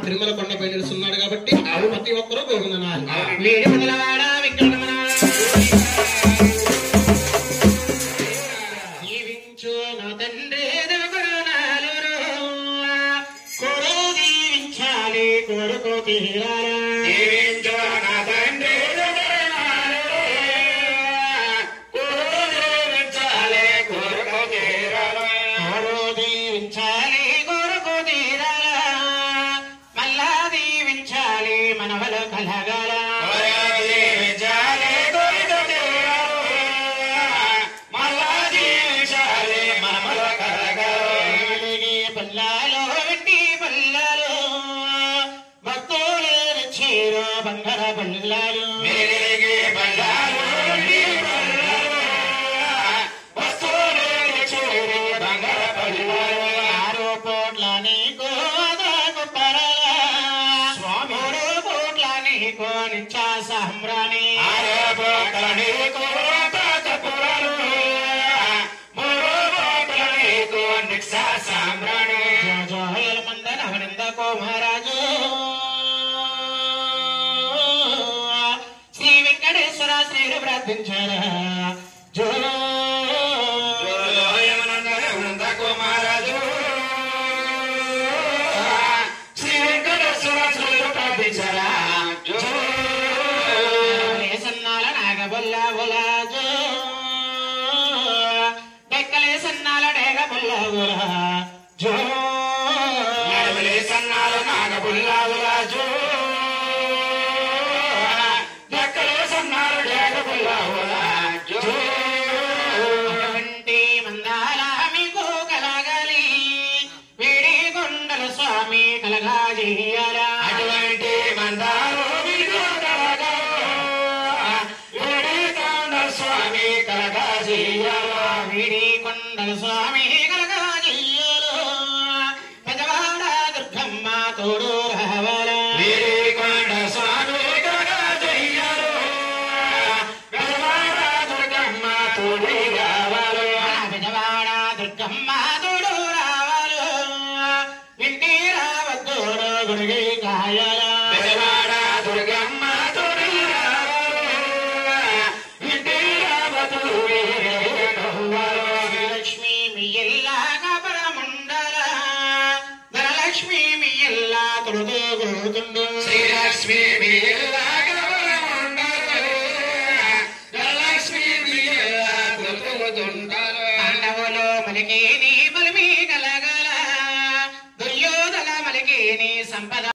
తిరుమల కొండపై నిలుస్తున్నాడు కాబట్టి ప్రతి ఒక్కరూ గోవిందనాలి. వేడి మొదలవాడ విక్రమణ జీవించు నా తండ్రి దేవగుణాలు కోరు జీవించాలి కోరుకో తీరాలి. జీవించు నా తండ్రి దేవగుణాలు కోరు జీవించాలి కోరుకో తీరాలి. కోరు జీవించాలి కోరుకో తీరాలి. మళ్ళా దీవించాలి మనవలు కలగల. బంగార బల్లాలు బంగార బల్లాలు 6 కోట్ల నీకు అదకు పరల స్వామి 6 కోట్ల నీకు నిత్య సామ్రాణి 6 కోట్ల నీకు అదకు పరలు 3 కోట్ల నీకు నిత్య సామ్రాణి. జోహల మందన ఆనంద కో మహారాజు శ్రీరు ప్రార్థించారా జో కుమారాజు శ్రీ వెంకటేశ్వర శ్రీరు ప్రార్థించారా జో సన్నాల నాగబొల్ల బొలా జో డెక్కలే సన్నాల డేగ బొల్ల బొలా జో సన్నాల నాగబొల్ల బొలా జో అటువంటి మందాల మీకు కలగాలి వేడి కొండల స్వామి కలగా చేయాల. అటువంటి మందాలు మీకు కలగాలి వేడి కొండల స్వామి కలగా చేయాల. వేడి కొండల స్వామి కలగా చేయాల. పెద్దవాడ దుర్గమ్మ తోడు రావాల. వేడి కొండ స్వామి పెదవాడ దుర్గమ్మ తోడు రావాలు ఇంటి రావద్దోడు గుడికి కాయాల.